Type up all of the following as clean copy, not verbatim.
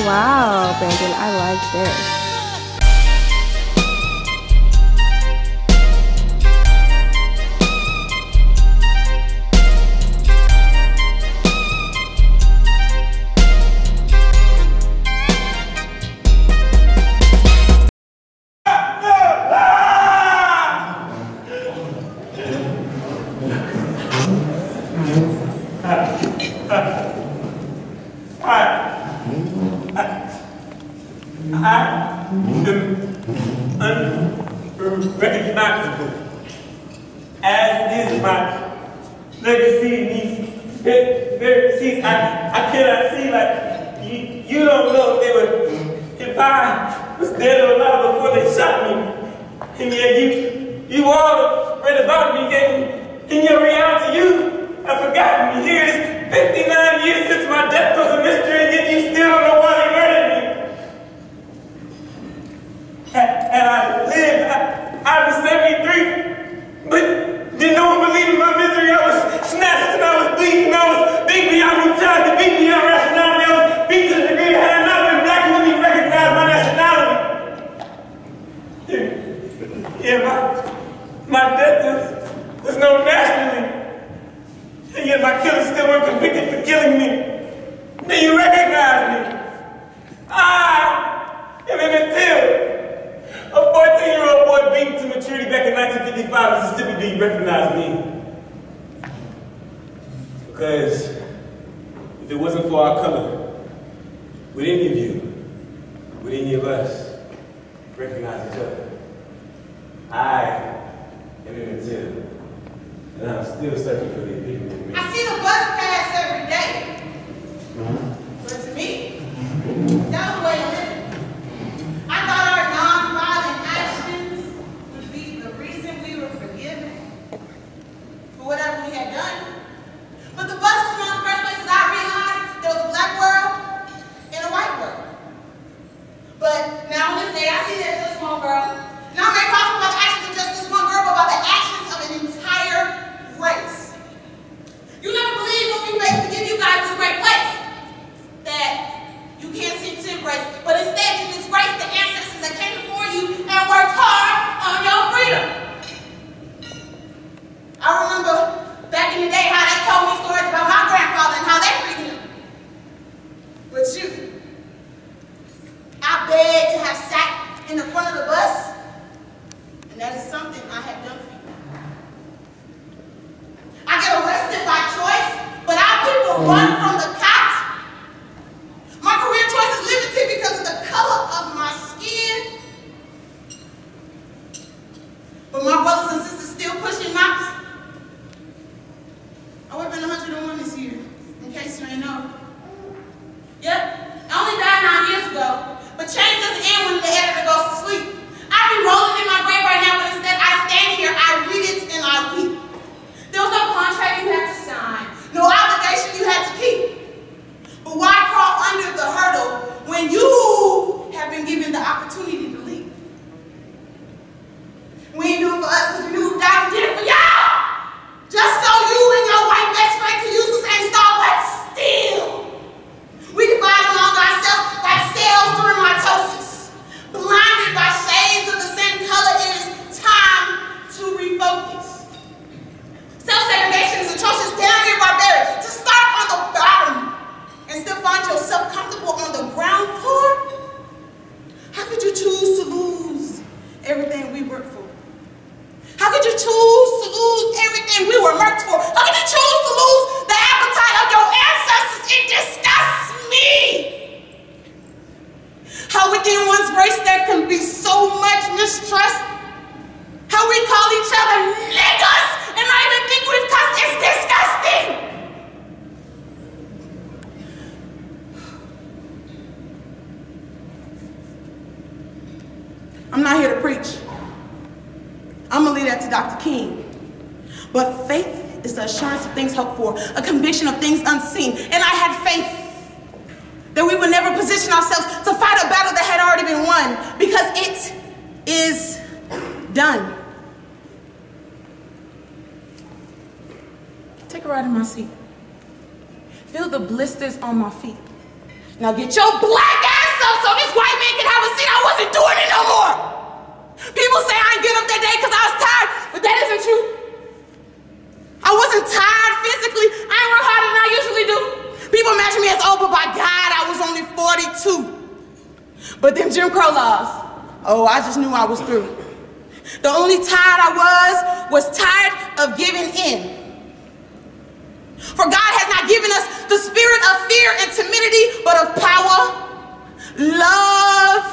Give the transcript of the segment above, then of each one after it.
Wow, Brandon, I like this. I am unrecognizable, as is my legacy in these very seats. I cannot see, like, you don't know if I was dead or alive before they shot me. And yet you all read about me, and in your reality, you have forgotten me. Here it is 59 years since my death was a mystery, and yet you still don't know why they murdered me. And I lived, I was 73, but didn't no one believe in my misery. I was snatched and I was bleeding, I was beat beyond brutality, beat beyond rationality. I was beat to the degree that had I not been black, you wouldn't even recognize my nationality. Yeah, my death was known nationally, and yet my killers still weren't convicted for killing me. Then you recognize me. I am Emmett Till. A 14-year-old boy beaten to maturity back in 1955, Mississippi. Do you recognize me? Because if it wasn't for our color, would any of you, would any of us recognize each other? I am Emmett Till, and I'm still searching for the epitome of me. I see the bus pass every day, but to me, that was the way to live. I thought our non-violent actions would be the reason we were forgiven for whatever we had done. But the bus was one of the first places I realized there was a black world and a white world. But now on this day, I see there's just one girl. Not very possible about the actions of just this one girl, but about the actions of an entire race. You never believed what we faced to give you guys this great place that you can't seem to embrace, but instead you disgrace the ancestors that came before you and worked hard on your freedom. I remember back in the day how they told me stories about my grandfather and how they freed him. But you, I begged to have sat in the front of the bus, and that is something I have done for you. I get arrested by choice, but our people run from the cops. My career choice is limited because of the color of my skin. But my brothers and sisters still pushing mops. I would have been 101 this year, in case you ain't know. Yep, I only died 9 years ago, but change doesn't end when the editor goes to sleep. I'd be rolling in my grave right now, but instead I stand here, I read it, and I weep. There was no contract you had to sign, no obligation you had to keep. But why crawl under the hurdle when you have been given the opportunity to leave? We ain't do it for us because we knew God did it for y'all. Just so you and your white best friend could use the same star, but still. We divide among ourselves like cells during mitosis. Blinded by shades of the same color, it is time to refocus. Self-segregation is atrocious, damn near barbaric. To start on the bottom and still find yourself comfortable on the ground floor? How could you choose to lose everything we worked for? How could you choose to lose everything we were worked for? How could you choose to lose the appetite of your ancestors? It disgusts me. How within one's race there can be so much mistrust. How we call each other niggas and not even think we've cussed. It's disgusting. I'm not here to preach. I'm going to leave that to Dr. King. But faith is the assurance of things hoped for, a conviction of things unseen. And I had faith that we would never position ourselves to fight a battle that had already been won, because it is done. Take a ride in my seat. Feel the blisters on my feet. Now get your black ass up so this white man can have a seat. I wasn't doing it no more. People say I ain't get up that day because I was tired, but that isn't true. I wasn't tired physically. I ain't work harder than I usually do. People imagine me as old, but by God, I was only 42. But them Jim Crow laws, oh, I just knew I was through. The only tired I was tired of giving in. For God has not given us the spirit of fear and timidity, but of power, love,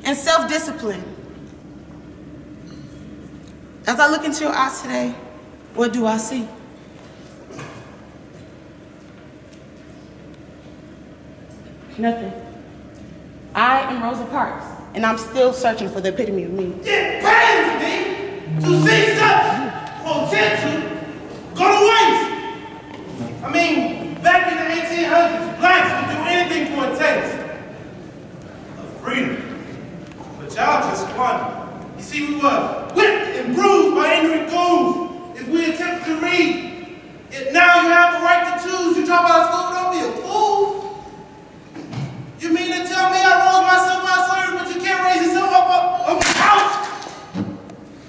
and self-discipline. As I look into your eyes today, what do I see? Nothing. I am Rosa Parks, and I'm still searching for the epitome of me. It pains me to see such potential go to waste. I mean, back in the 1800s, blacks would do anything for a taste of freedom. But y'all just squandered. You see, we were whipped and bruised by ignorant goons. If we attempt to read, now you have the right to choose. You drop out of school, don't be a fool. You mean to tell me I rose myself out of slavery, but you can't raise yourself up on the couch?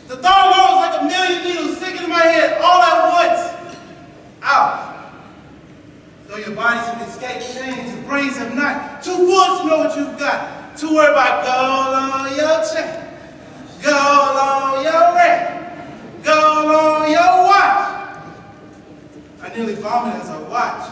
The thought rose like a million needles sticking in my head all at once. Ouch. Though your bodies have escaped chains, your brains have not. Too foolish to know what you've got. Too worried about gold on your chain, gold on your ring, gold on your watch. I nearly vomited as I watched.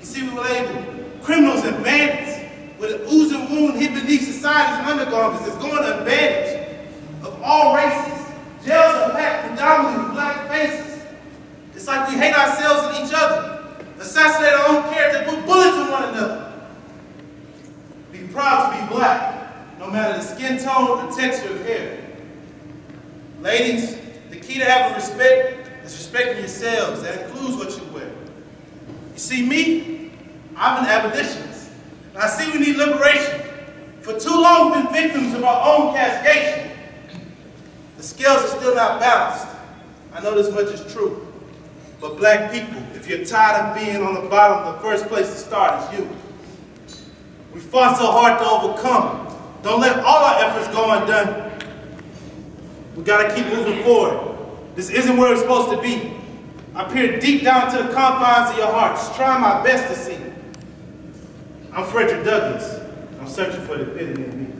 You see, we were labeled criminals and bandits, with an oozing wound hid beneath society's undergarments that's going unbandaged. Of all races, jails are packed predominantly with black faces. It's like we hate ourselves and each other, assassinate our own character, put bullets in one another. Be proud to be black, no matter the skin tone or texture of hair. Ladies, the key to having respect is respecting yourselves. That includes what you wear. You see, me, I'm an abolitionist. I see we need liberation. For too long we've been victims of our own castigation. The scales are still not balanced. I know this much is true. But black people, if you're tired of being on the bottom, the first place to start is you. We fought so hard to overcome. Don't let all our efforts go undone. We gotta keep moving forward. This isn't where we're supposed to be. I peer deep down to the confines of your hearts, trying my best to see. I'm Frederick Douglass. I'm searching for the epitome of me.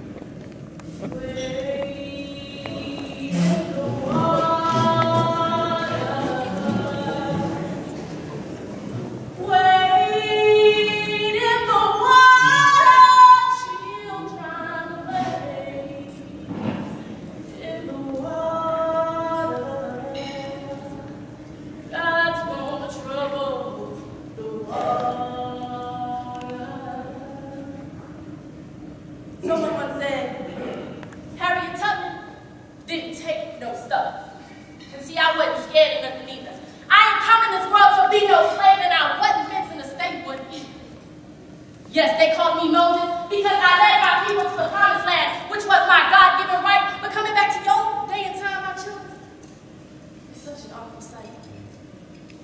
Yes, they called me Moses because I led my people to the promised land, which was my God-given right. But coming back to your day and time, my children, it's such an awful sight.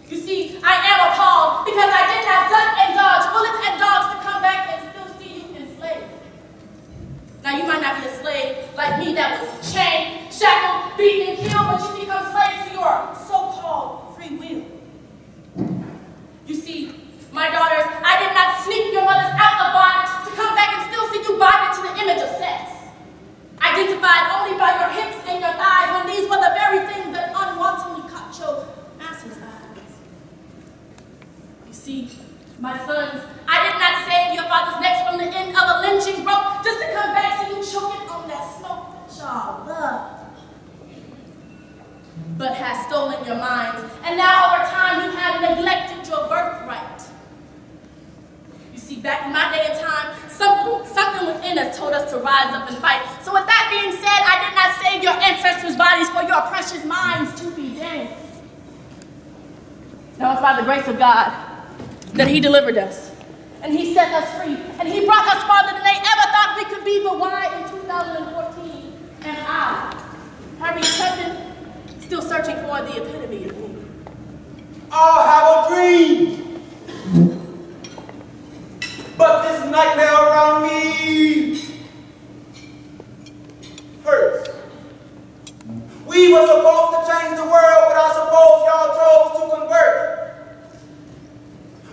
You see, I am appalled because I did not duck and dodge bullets and dogs to come back and still see you enslaved. Now, you might not be a slave like me that was chained, shackled, beaten, and killed, but you become slaves to your so-called free will. You see, my daughters, I did not sneak your mothers out of bondage to come back and still see you bonded to the image of sex. Identified only by your hips and your thighs when these were the very things that unwantonly caught your master's eyes. You see, my sons, I did not save your father's necks from the end of a lynching rope just to come back so you choking on that smoke that y'all love. But has stolen your minds, and now over time you have neglected your birthright. Back in my day and time, something within us told us to rise up and fight. So with that being said, I did not save your ancestors' bodies for your precious minds to be dead. Now it's by the grace of God that he delivered us. And he set us free. And he brought us farther than they ever thought we could be. But why in 2014 am I, Harriet Tubman, still searching for the epitome of me? All have a dream. But this nightmare around me hurts. We were supposed to change the world, but I suppose y'all chose to convert.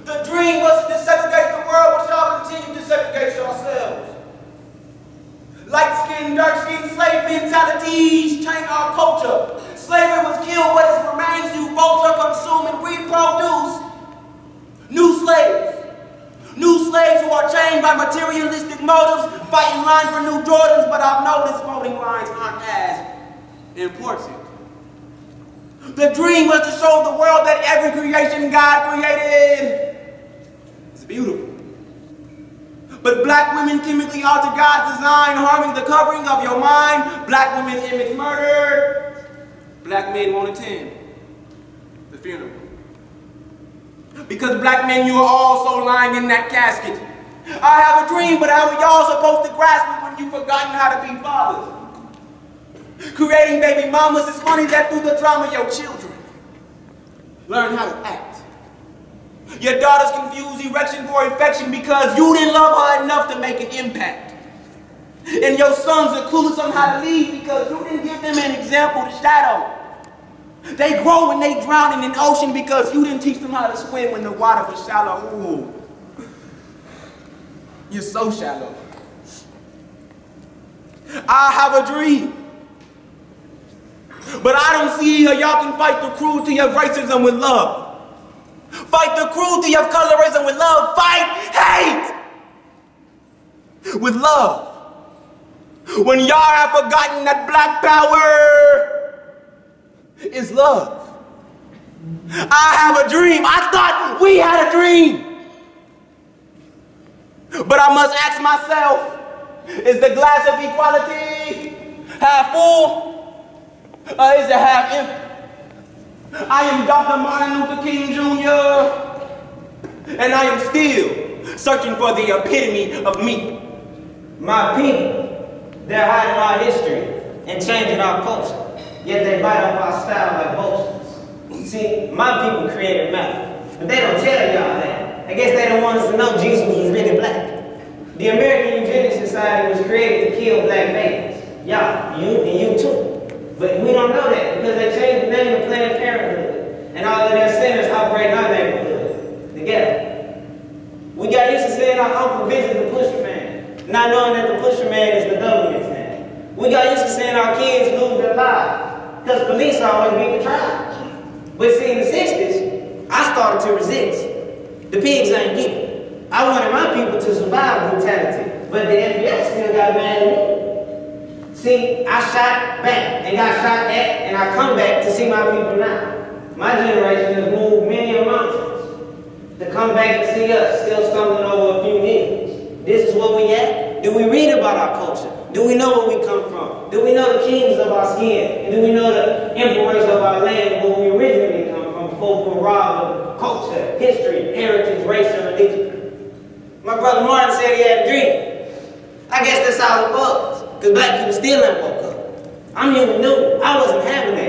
The dream was to desegregate the world, but y'all continue to segregate yourselves. Light-skinned, dark-skinned slave mentalities change our culture. Slavery was killed, but its remains do vulture, consume, and reproduce new slaves. New slaves who are chained by materialistic motives, fighting line for new Jordans, but I've noticed voting lines aren't as important. The dream was to show the world that every creation God created is beautiful. But black women chemically alter God's design, harming the covering of your mind. Black women's image murdered. Black men won't attend the funeral. Because black men, you are also lying in that casket. I have a dream, but how are y'all supposed to grasp it when you've forgotten how to be fathers? Creating baby mamas, it's funny that through the drama your children learn how to act. Your daughters confuse erection for affection because you didn't love her enough to make an impact. And your sons are clueless on how to lead because you didn't give them an example to shadow. They grow and they drown in an ocean because you didn't teach them how to swim when the water was shallow. Ooh. You're so shallow. I have a dream. But I don't see how y'all can fight the cruelty of racism with love. Fight the cruelty of colorism with love. Fight hate with love. When y'all have forgotten that black power is love. I have a dream. I thought we had a dream. But I must ask myself, is the glass of equality half full or is it half empty? I am Dr. Martin Luther King Jr. and I am still searching for the epitome of me. My people, they're hiding our history and changing our culture. Yet they bite off our style like vultures. See, my people created math, but they don't tell y'all that. I guess they don't want us to know Jesus was really black. The American Eugenics Society was created to kill black babies. Y'all, you and you too. But we don't know that because they changed the name of Planned Parenthood. And all of their centers operate in our neighborhood together. We got used to saying our uncle visited the pusher man, not knowing that the pusher man is the government's name. We got used to saying our kids lose their lives because police always beat the trial. But see, in the 60s, I started to resist. The pigs ain't getting. I wanted my people to survive brutality, but the FBI still got mad at me. See, I shot back and got shot at, and I come back to see my people now. My generation has moved many mountains to come back and see us still stumbling over a few hills. This is what we at. Do we read about our culture? Do we know where we come from? Do we know the kings of our skin? And do we know the emperors of our land where we originally come from before we were robbed of culture, history, heritage, race, and religion? My brother Martin said he had a dream. I guess that's how it was. Because black people still ain't woke up. I'm human new. I wasn't having that.